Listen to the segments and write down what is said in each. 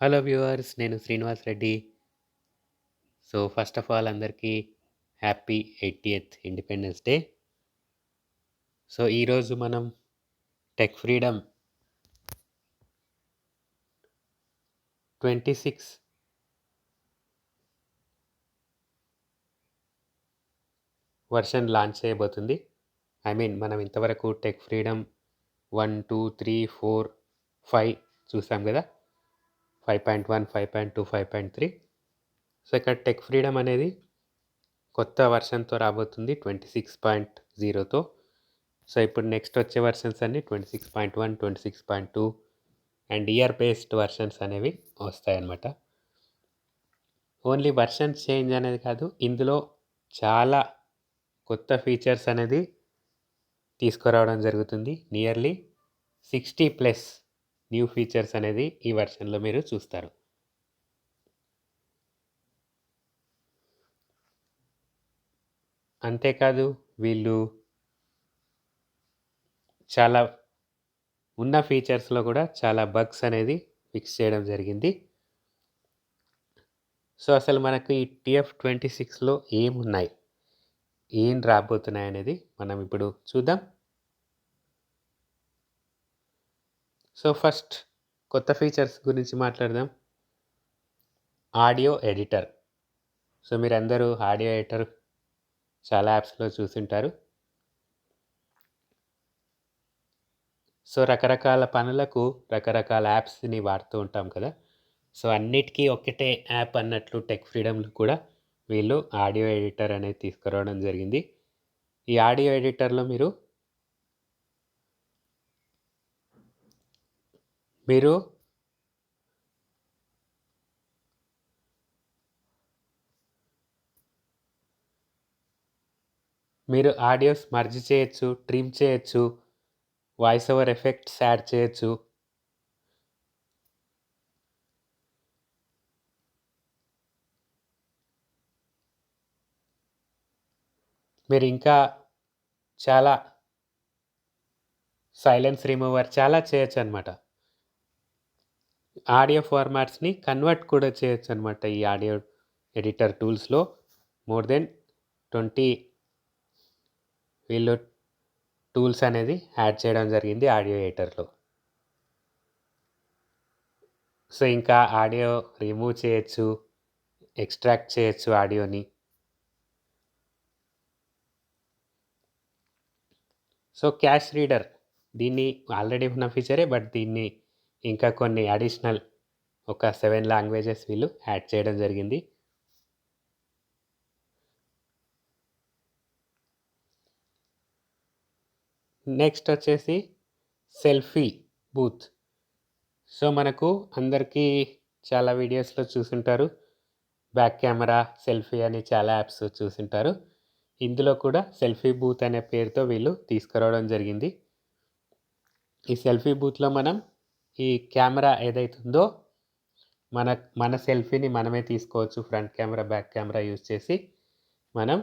Hello viewers, నేను Srinivas Reddy. So first of all అందరికీ happy 80th independence day. So ఈరోజు మనం టెక్ ఫ్రీడమ్ 26 వర్షన్ లాంచ్ చేయబోతుంది. మనం ఇంతవరకు టెక్ ఫ్రీడమ్ 1, 2, 3, 4, 5 చూసాం కదా. 5.1, 5.2, 5.3. సో ఇక్కడ టెక్ ఫ్రీడమ్ అనేది కొత్త వర్షన్తో రాబోతుంది 26.0తో. సో ఇప్పుడు నెక్స్ట్ వచ్చే వర్షన్స్ అన్నీ 26.1, 26.2 అండ్ ఇయర్ బేస్డ్ వర్షన్స్ అనేవి వస్తాయన్నమాట. ఓన్లీ వర్షన్ చేంజ్ అనేది కాదు, ఇందులో చాలా కొత్త ఫీచర్స్ అనేది తీసుకురావడం జరుగుతుంది. నియర్లీ 60+ న్యూ ఫీచర్స్ అనేది ఈ వర్షన్లో మీరు చూస్తారు. అంతేకాదు వీళ్ళు చాలా ఉన్న ఫీచర్స్లో కూడా చాలా బగ్స్ అనేది ఫిక్స్ చేయడం జరిగింది. సో అసలు మనకు ఈ TF26లో ఏమున్నాయి, ఏం రాబోతున్నాయి అనేది మనం ఇప్పుడు చూద్దాం. సో ఫస్ట్ కొత్త ఫీచర్స్ గురించి మాట్లాడదాం. Audio editor. సో మీరందరూ ఆడియో ఎడిటర్ చాలా యాప్స్లో చూసుంటారు. సో రకరకాల పనులకు రకరకాల యాప్స్ని వాడుతూ ఉంటాం కదా. సో అన్నిటికీ ఒకటే యాప్ అన్నట్లు టెక్ ఫ్రీడమ్లో కూడా వీళ్ళు ఆడియో ఎడిటర్ అనేది తీసుకురావడం జరిగింది. ఈ ఆడియో ఎడిటర్లో మీరు మీరు ఆడియోస్ మర్జ్ చేయొచ్చు, ట్రిమ్ చేయొచ్చు, వాయిస్ ఓవర్ ఎఫెక్ట్స్ యాడ్ చేయొచ్చు. మీరు ఇంకా చాలా సైలెన్స్ రిమూవర్ చాలా చేయొచ్చు అనమాట. ఆడియో ఫార్మాట్స్ని కన్వర్ట్ కూడా చేయొచ్చు అనమాట. ఈ ఆడియో ఎడిటర్ టూల్స్లో మోర్ దెన్ 20 వీళ్ళు టూల్స్ అనేది యాడ్ చేయడం జరిగింది ఆడియో ఎడిటర్లో. సో ఇంకా ఆడియో రిమూవ్ చేయొచ్చు, ఎక్స్ట్రాక్ట్ చేయొచ్చు ఆడియోని. సో క్యాష్ రీడర్, దీన్ని ఆల్రెడీ ఉన్న ఫీచరే, బట్ దీన్ని ఇంకా కొన్ని అడిషనల్ ఒక 7 లాంగ్వేజెస్ వీళ్ళు యాడ్ చేయడం జరిగింది. నెక్స్ట్ వచ్చేసి సెల్ఫీ బూత్. సో మనకు అందరికీ చాలా వీడియోస్లో చూసుంటారు, బ్యాక్ కెమెరా సెల్ఫీ అని చాలా యాప్స్ చూసుంటారు. ఇందులో కూడా సెల్ఫీ బూత్ అనే పేరుతో వీళ్ళు తీసుకురావడం జరిగింది. ఈ సెల్ఫీ బూత్లో మనం ఈ కెమెరా ఏదైతుందో మన సెల్ఫీని మనమే తీసుకోవచ్చు. Front camera, back camera use చేసి మనం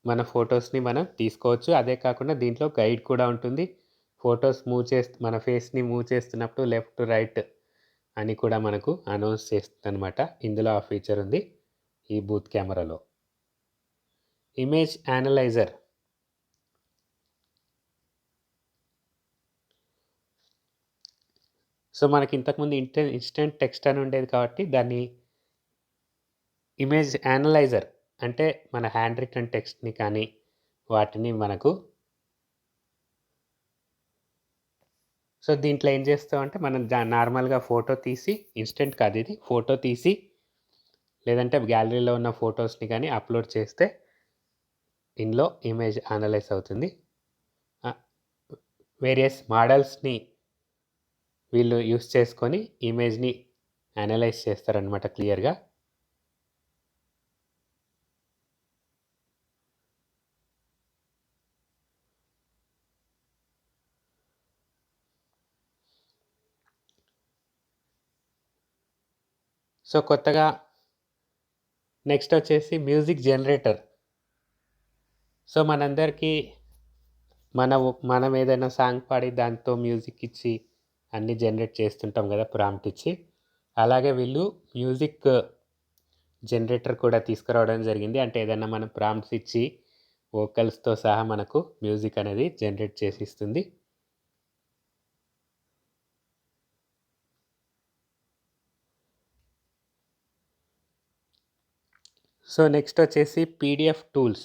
మన ఫొటోస్ని మనం తీసుకోవచ్చు. అదే కాకుండా దీంట్లో గైడ్ కూడా ఉంటుంది. ఫొటోస్ మన ఫేస్ని మూవ్ చేస్తున్నప్పుడు లెఫ్ట్ రైట్ అని కూడా మనకు అనౌన్స్ చేస్తుందన్నమాట. ఇందులో ఆ ఫీచర్ ఉంది ఈ బూత్ కెమెరాలో. Image analyser. సో మనకి ఇంతకుముందు ఇన్స్టెంట్ టెక్స్ట్ అని ఉండేది కాబట్టి దాన్ని ఇమేజ్ అనలైజర్ అంటే మన హ్యాండ్ రిటన్ టెక్స్ట్ని కానీ వాటిని మనకు సో దీంట్లో ఏం చేస్తామంటే మనం నార్మల్గా ఫోటో తీసి, ఇన్స్టెంట్ కాదు ఇది, ఫోటో తీసి లేదంటే గ్యాలరీలో ఉన్న ఫొటోస్ని కానీ అప్లోడ్ చేస్తే ఇందులో ఇమేజ్ అనలైజ్ అవుతుంది. వేరియస్ మోడల్స్ని వీళ్ళు యూస్ చేసుకొని ఇమేజ్ని అనలైజ్ చేస్తారనమాట క్లియర్గా. సో కొత్తగా నెక్స్ట్ వచ్చేసి మ్యూజిక్ జనరేటర్. సో మనందరికీ మనం ఏదైనా సాంగ్ పాడి దాంతో మ్యూజిక్ ఇచ్చి అన్నీ జనరేట్ చేస్తుంటాం కదా, ప్రాంప్ట్ ఇచ్చి. అలాగే వీళ్ళు మ్యూజిక్ జనరేటర్ కూడా తీసుకురావడం జరిగింది. అంటే ఏదన్నా మనం ప్రాంప్ట్స్ ఇచ్చి వోకల్స్‌తో సహా మనకు మ్యూజిక్ అనేది జనరేట్ చేసి ఇస్తుంది. సో, నెక్స్ట్ వచ్చేసి పీడీఎఫ్ టూల్స్.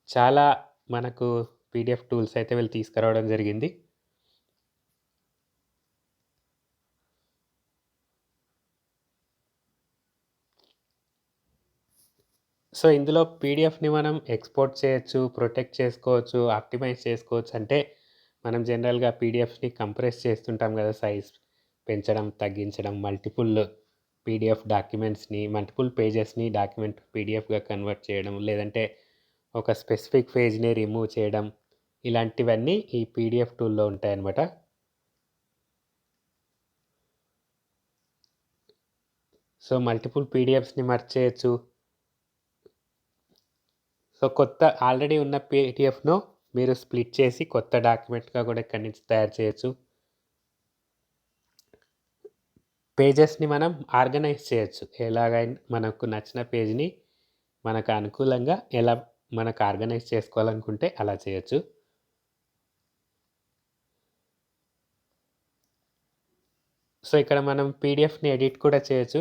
చాలా మనకు పీడీఎఫ్ టూల్స్ అయితే వీళ్ళు తీసుకురావడం జరిగింది. సో, ఇందులో పీడీఎఫ్‌ని మనం ఎక్స్‌పోర్ట్ చేయొచ్చు, ప్రొటెక్ట్ చేసుకోవచ్చు, ఆప్టిమైజ్ చేసుకోవచ్చు. అంటే మనం జనరల్‌గా పీడీఎఫ్స్‌ని కంప్రెస్ చేస్తుంటాం గదా! సైజ్ పెంచడం, తగ్గించడం, పీడీఎఫ్ డాక్యుమెంట్స్‌ని, మల్టిపుల్ పేజెస్‌ని డాక్యుమెంట్ పీడీఎఫ్‌గా కన్వర్ట్ చేయడం, లేదంటే ఒక స్పెసిఫిక్ పేజ్‌ని రిమూవ్ చేయడం, ఇలాంటివన్నీ ఈ పీడీఎఫ్ టూల్‌లో ఉంటాయన్నమాట. సో, మల్టిపుల్ పీడీఎఫ్స్‌ని మెర్జ్ చేయొచ్చు. సో, ఆల్రెడీ ఉన్న పీడీఎఫ్‌ను మీరు స్ప్లిట్ చేసి కొత్త డాక్యుమెంట్‌గా గూడా ఇక్కడి నుంచి తయారు చేయొచ్చు. పేజెస్‌ని మనం ఆర్గనైజ్ చేయొచ్చు. ఎలాగైనా మనకు నచ్చిన పేజ్‌ని మనకు అనుకూలంగా ఎలా మనకు ఆర్గనైజ్ చేసుకోవాలనుకుంటే అలా చేయొచ్చు. సో, ఇక్కడ మనం పీడీఎఫ్‌ని ఎడిట్ కూడా చేయొచ్చు.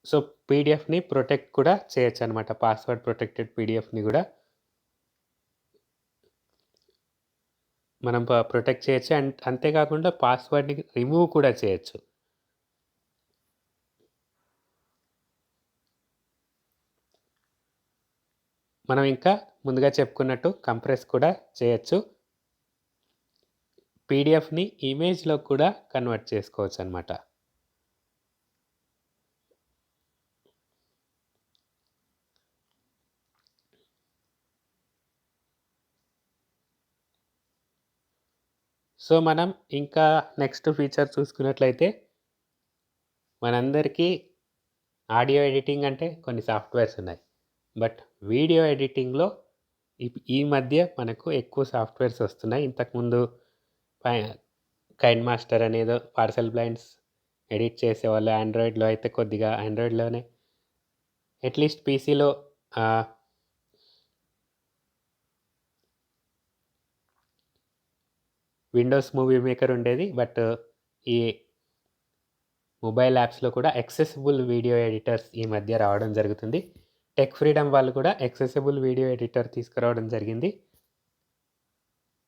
సో, పీడీఎఫ్‌ని ప్రొటెక్ట్ కూడా చేయొచ్చనమాట. పాస్వర్డ్ ప్రొటెక్టెడ్ పీడీఎఫ్‌ని గూడా మనం ప్రొటెక్ట్ చేయొచ్చు. అండ్ అంతేకాకుండా పాస్వర్డ్‌ని రిమూవ్ కూడా చేయొచ్చు. మనం ఇంకా ముందుగా చెప్పుకున్నట్టు కంప్రెస్ కూడా చేయొచ్చు. పీడీఎఫ్‌ని ఇమేజ్‌లోకి కూడా కన్వర్ట్ చేసుకోవచ్చనమాట. సో, మనం ఇంకా నెక్స్ట్ ఫీచర్ చూసుకున్నట్లయితే మనందరికీ ఆడియో ఎడిటింగ్ అంటే కొన్ని సాఫ్ట్‌వేర్స్ ఉన్నాయి. బట్ వీడియో ఎడిటింగ్‌లో ఈ మధ్య మనకు ఎక్కువ సాఫ్ట్‌వేర్స్ వస్తున్నాయి. ఇంతకుముందు పై కైన్ మాస్టర్ అనేదో పార్సెల్ బ్లైండ్స్ ఎడిట్ చేసేవాళ్ళు. ఆండ్రాయిడ్‌లో అయితే కొద్దిగా ఆండ్రాయిడ్‌లోనే అట్‌లీస్ట్ పీసీలో ఆహ్, విండోస్ మూవీ మేకర్ ఉండేది. బట్ ఈ మొబైల్ యాప్స్‌లో కూడా యాక్సెసిబుల్ వీడియో ఎడిటర్స్ ఈ మధ్య రావడం జరుగుతుంది. టెక్ ఫ్రీడమ్ వాళ్ళు కూడా యాక్సెసిబుల్ వీడియో ఎడిటర్ తీసుకురావడం జరిగింది.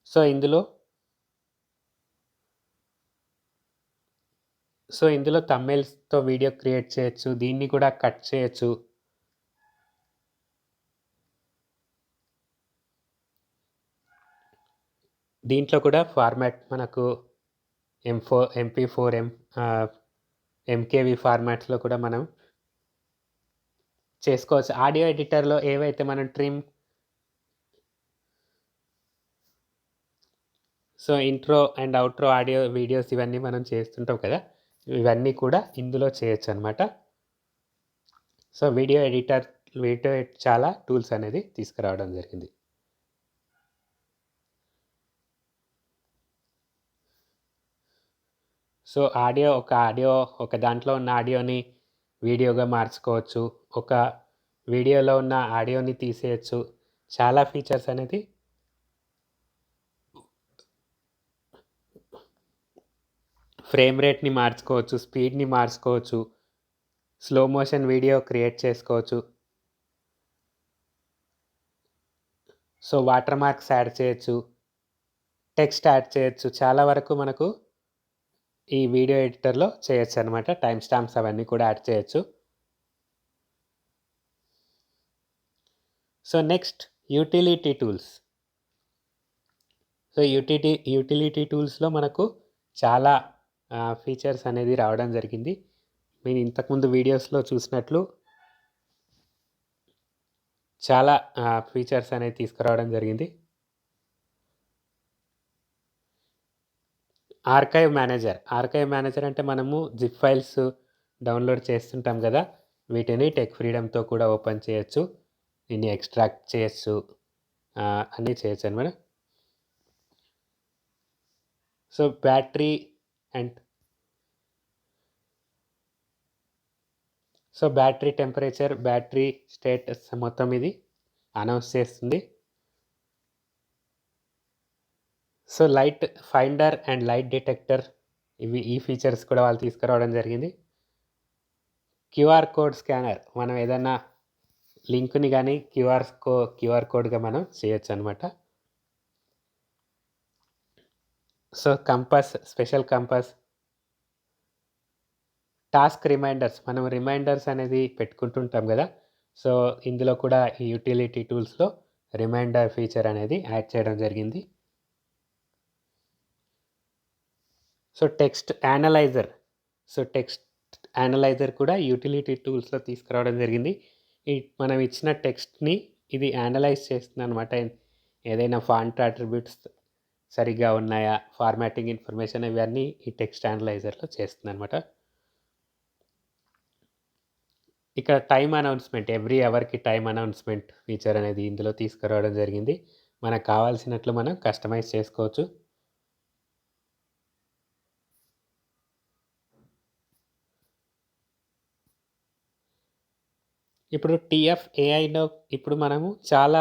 సో, ఇందులో థంబ్‌నెయిల్స్‌తో వీడియో క్రియేట్ చేయొచ్చు. దీన్ని కూడా కట్ చేయొచ్చు. దీంట్లో కూడా ఫార్మాట్ మనకు ఎంపీ4 ఎంకేవీ ఫార్మాట్స్‌లో కూడా మనం చేసుకోవచ్చు. ఆడియో ఎడిటర్‌లో ఏవైతే మనం ఇంట్రో అండ్ ఔట్రో ఆడియో వీడియోస్ ఇవన్నీ మనం చేస్తుంటాం కదా! ఇవన్నీ కూడా ఇందులో చేయొచ్చనమాట. సో, వీడియో చాలా టూల్స్ అనేది తీసుకురావడం జరిగింది. సో, ఒక దాంట్లో ఉన్న ఆడియోని వీడియోగా మార్చుకోవచ్చు. ఒక వీడియోలో ఉన్న ఆడియోని తీసేయొచ్చు. చాలా ఫీచర్స్ అనేది ఫ్రేమ్ రేట్‌ని మార్చుకోవచ్చు. స్పీడ్‌ని మార్చుకోవచ్చు. స్లో మోషన్ వీడియో క్రియేట్ చేసుకోవచ్చు. సో, వాటర్ మార్క్స్ యాడ్ చేయొచ్చు. టెక్స్ట్ యాడ్ చేయొచ్చు. చాలా వరకు మనకు ఈ వీడియో ఎడిటర్‌లో చేయొచ్చనమాట. టైమ్ స్టాంప్స్ అవన్నీ కూడా యాడ్ చేయొచ్చు. So, next utility tools. So, utility టూల్స్‌లో మనకు చాలా ఫీచర్స్ అనేది రావడం జరిగింది. మీరు ఇంతకుముందు వీడియోస్‌లో చూసినట్లు చాలా ఫీచర్స్ అనేవి తీసుకురావడం జరిగింది. ఆర్కైవ్ మేనేజర్ అంటే మనము జిప్ ఫైల్స్ డౌన్‌లోడ్ చేస్తుంటాం గదా! వీటిని టెక్ ఫ్రీడమ్‌తో కూడా ఓపెన్ చేయొచ్చు. దీన్ని ఎక్స్ట్రాక్ట్ చేయొచ్చు. అన్నీ చేయొచ్చనమాట. So, battery and so battery temperature, battery status మొత్తం ఇది అనౌన్స్ చేస్తుంది. So light finder and light detector ఈ ఫీచర్స్ కూడా వాళ్ళు తీసుకురావడం జరిగింది. క్యూఆర్ కోడ్ స్కానర్, మనం ఏదైనా లింక్ని కానీ క్యూఆర్ కోడ్గా మనం చేయొచ్చు అనమాట. So compass, special compass, task reminders, మనం రిమైండర్స్ అనేది పెట్టుకుంటుంటాం కదా. సో ఇందులో కూడా ఈ యూటిలిటీ టూల్స్లో రిమైండర్ ఫీచర్ అనేది యాడ్ చేయడం జరిగింది. సో టెక్స్ట్ యానలైజర్, కూడా యూటిలిటీ టూల్స్లో తీసుకురావడం జరిగింది. మనం ఇచ్చిన టెక్స్ట్ని ఇది యానలైజ్ చేస్తుంది అనమాట. ఏదైనా ఫాంట్ అట్రిబ్యూట్స్ సరిగ్గా ఉన్నాయా, ఫార్మాటింగ్ ఇన్ఫర్మేషన్, ఇవన్నీ ఈ టెక్స్ట్ యానలైజర్లో చేస్తుంది అనమాట. ఇక్కడ టైమ్ అనౌన్స్మెంట్, ఎవ్రీ అవర్కి టైమ్ అనౌన్స్మెంట్ ఫీచర్ అనేది ఇందులో తీసుకురావడం జరిగింది. మనకు కావాల్సినట్లు మనం కస్టమైజ్ చేసుకోవచ్చు. ఇప్పుడు TF-AIలో ఇప్పుడు మనము చాలా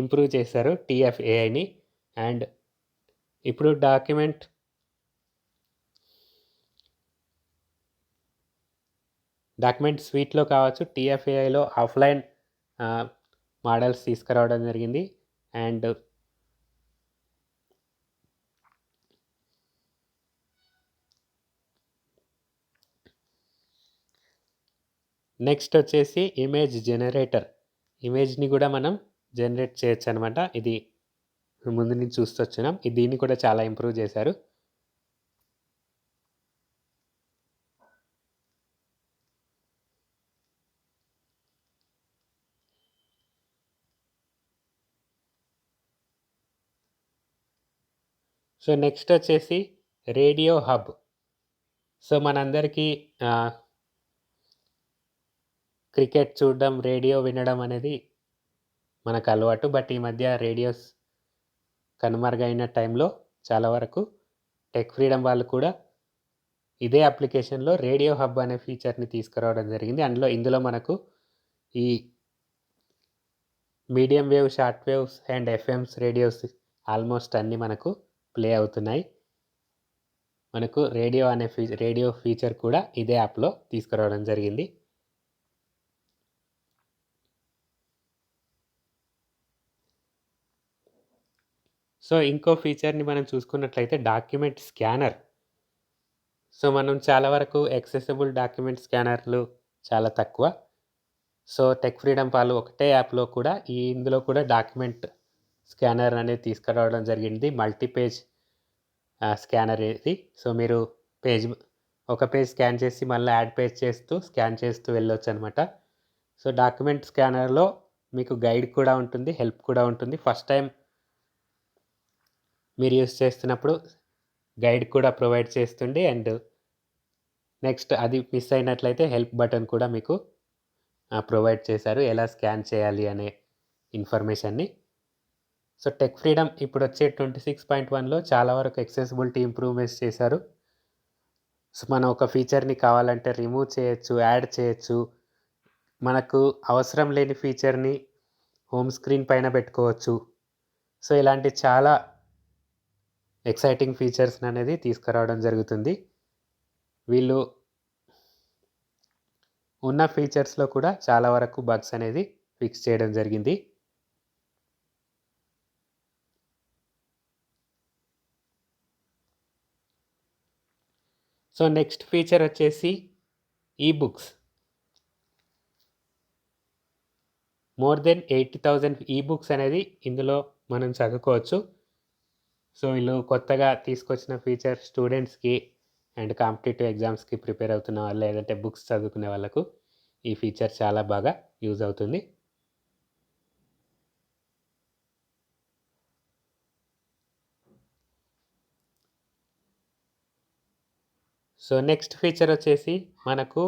ఇంప్రూవ్ చేశారు TF-AIని. అండ్ ఇప్పుడు డాక్యుమెంట్ స్వీట్లో కావచ్చు, TF-AIలో ఆఫ్లైన్ మోడల్స్ తీసుకురావడం జరిగింది. అండ్ నెక్స్ట్ వచ్చేసి ఇమేజ్ జనరేటర్, ఇమేజ్ని కూడా మనం జనరేట్ చేయొచ్చు అనమాట. ఇది ముందు నుంచి చూస్తూ వచ్చినాం, దీన్ని కూడా చాలా ఇంప్రూవ్ చేశారు. సో నెక్స్ట్ వచ్చేసి రేడియో హబ్. సో మనందరికీ క్రికెట్ చూడడం, రేడియో వినడం అనేది మనకు అలవాటు. బట్ ఈ మధ్య రేడియోస్ కనుమరుగైన టైంలో చాలా వరకు టెక్ ఫ్రీడమ్ వాళ్ళు కూడా ఇదే అప్లికేషన్లో రేడియో హబ్ అనే ఫీచర్ని తీసుకురావడం జరిగింది. ఇందులో మనకు ఈ medium wave, short waves and FMs radios almost అన్నీ మనకు ప్లే అవుతున్నాయి. మనకు రేడియో ఫీచర్ కూడా ఇదే యాప్లో తీసుకురావడం జరిగింది. సో ఇంకో ఫీచర్ని మనం చూసుకున్నట్లయితే డాక్యుమెంట్ స్కానర్. సో మనం చాలా వరకు యాక్సెసిబుల్ డాక్యుమెంట్ స్కానర్లు చాలా తక్కువ. సో టెక్ ఫ్రీడమ్ వాళ్ళు ఒకటే యాప్లో కూడా ఇందులో కూడా డాక్యుమెంట్ స్కానర్ అనేది తీసుకురావడం జరిగింది. మల్టీపేజ్ స్కానర్ ఇది. సో మీరు ఒక పేజ్ స్కాన్ చేసి మళ్ళీ యాడ్ పేజ్ స్కాన్ చేస్తూ వెళ్ళొచ్చు అనమాట. సో డాక్యుమెంట్ స్కానర్లో మీకు గైడ్ కూడా ఉంటుంది, హెల్ప్ కూడా ఉంటుంది. ఫస్ట్ టైం మీరు యూస్ చేస్తున్నప్పుడు గైడ్ కూడా ప్రొవైడ్ చేస్తుంది. అండ్ నెక్స్ట్ అది మిస్ అయినట్లయితే హెల్ప్ బటన్ కూడా మీకు ప్రొవైడ్ చేశారు, ఎలా స్కాన్ చేయాలి అనే ఇన్ఫర్మేషన్ని. సో టెక్ ఫ్రీడమ్ ఇప్పుడు వచ్చే 26.1లో చాలా వరకు యాక్సెసిబిలిటీ ఇంప్రూవ్మెంట్స్ చేశారు. సో మనం ఒక ఫీచర్ని కావాలంటే రిమూవ్ చేయొచ్చు, యాడ్ చేయొచ్చు. మనకు అవసరం లేని ఫీచర్ని హోమ్ స్క్రీన్ పైన పెట్టుకోవచ్చు. సో ఇలాంటి చాలా ఎక్సైటింగ్ ఫీచర్స్ అనేది తీసుకురావడం జరుగుతుంది. వీళ్ళు ఉన్న ఫీచర్స్లో కూడా చాలా వరకు బగ్స్ అనేది ఫిక్స్ చేయడం జరిగింది. సో నెక్స్ట్ ఫీచర్ వచ్చేసి ఈబుక్స్. మోర్ దెన్ 80,000 ఈబుక్స్ అనేది ఇందులో మనం చదువుకోవచ్చు. సో వీళ్ళు కొత్తగా తీసుకొచ్చిన ఫీచర్ స్టూడెంట్స్కి అండ్ కాంపిటేటివ్ ఎగ్జామ్స్కి ప్రిపేర్ అవుతున్న వాళ్ళు, లేదంటే బుక్స్ చదువుకునే వాళ్ళకు ఈ ఫీచర్ చాలా బాగా యూజ్ అవుతుంది. సో నెక్స్ట్ ఫీచర్ వచ్చేసి మనకు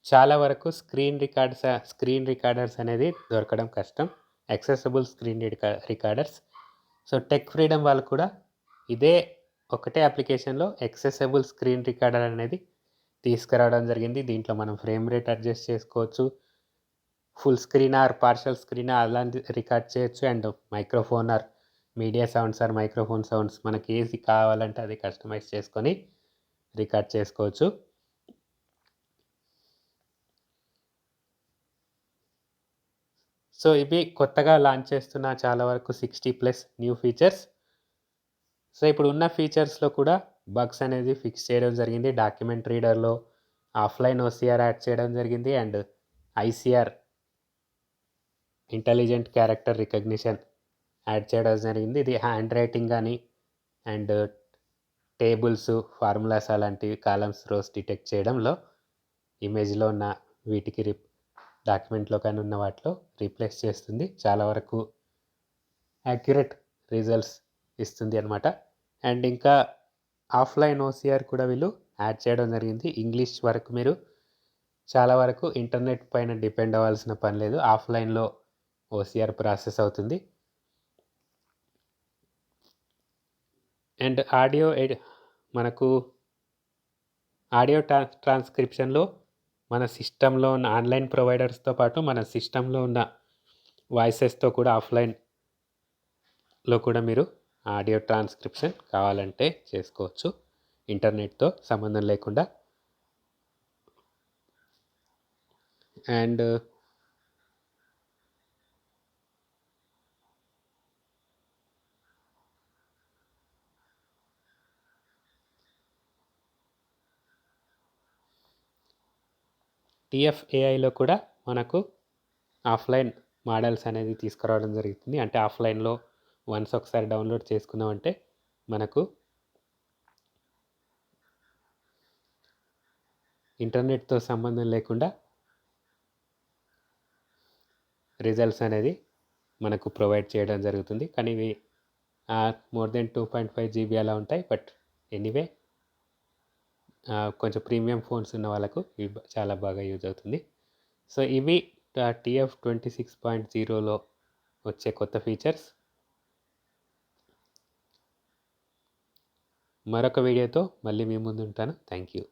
చాలా వరకు స్క్రీన్ రికార్డర్స్ అనేది దొరకడం కష్టం, accessible screen recorders. So tech freedom వాళ్ళు కూడా ఇదే ఒకటే అప్లికేషన్లో యాక్సెసిబుల్ స్క్రీన్ రికార్డర్ అనేది తీసుకురావడం జరిగింది. దీంట్లో మనం ఫ్రేమ్ రేట్ అడ్జస్ట్ చేసుకోవచ్చు. Full screen or partial screen అలాంటి రికార్డ్ చేయొచ్చు. And microphone or media sounds or microphone sounds మనకి ఏది కావాలంటే అది కస్టమైజ్ చేసుకొని రికార్డ్ చేసుకోవచ్చు. సో ఇవి కొత్తగా లాంచ్ చేస్తున్న చాలా వరకు 60+ న్యూ ఫీచర్స్. సో ఇప్పుడు ఉన్న ఫీచర్స్‌లో కూడా బగ్స్ అనేది ఫిక్స్ చేయడం జరిగింది. డాక్యుమెంట్ రీడర్‌లో ఆఫ్‌లైన్ ఓసీఆర్ యాడ్ చేయడం జరిగింది. And ICR intelligent character recognition add చేయడం జరిగింది. ఇది హ్యాండ్ రైటింగ్ గానీ అండ్ టేబుల్స్, ఫార్ములాస్ అలాంటివి కాలమ్స్, రోస్ డిటెక్ట్ చేయడంలో ఇమేజ్‌లో ఉన్న వీటికి డాక్యుమెంట్‌లో కానీ ఉన్న వాటిలో రీప్లేస్ చేస్తుంది. చాలా వరకు యాక్యురేట్ రిజల్ట్స్ ఇస్తుంది అనమాట. అండ్ ఇంకా ఆఫ్‌లైన్ ఓసీఆర్ కూడా వీళ్ళు యాడ్ చేయడం జరిగింది. ఇంగ్లీష్ వరకు మీరు చాలా వరకు ఇంటర్నెట్ పైన డిపెండ్ అవ్వాల్సిన పని లేదు. ఆఫ్‌లైన్‌లో ఓసీఆర్ ప్రాసెస్ అవుతుంది. అండ్ మనకు ఆడియో ట్రాన్స్క్రిప్షన్‌లో మన సిస్టమ్‌లో ఉన్న ఆన్‌లైన్ ప్రొవైడర్స్‌తో పాటు మన సిస్టమ్‌లో ఉన్న వాయిసెస్‌తో కూడా ఆఫ్‌లైన్‌లో కూడా మీరు ఆడియో ట్రాన్స్క్రిప్షన్ కావాలంటే చేసుకోవచ్చు. ఇంటర్నెట్‌తో సంబంధం లేకుండా. అండ్ టీఎఫ్ఏఐలో కూడా మనకు ఆఫ్‌లైన్ మోడల్స్ అనేది తీసుకురావడం జరుగుతుంది. అంటే ఆఫ్‌లైన్‌లో వన్స్ ఒకసారి డౌన్లోడ్ చేసుకున్నామంటే మనకు ఇంటర్నెట్‌తో సంబంధం లేకుండా రిజల్ట్స్ అనేది మనకు ప్రొవైడ్ చేయడం జరుగుతుంది. కానీ ఇవి మోర్ దెన్ 2.5 జీబీ అలా ఉంటాయి. బట్ ఎనీవే కొంచెం ప్రీమియం ఫోన్స్ ఉన్న వాళ్ళకు ఇవి చాలా బాగా యూజ్ అవుతుంది. సో ఇవి టీఎఫ్ 26.0లో వచ్చే కొత్త ఫీచర్స్. మరొక వీడియోతో మళ్ళీ మీ ముందు ఉంటాను. Thank you.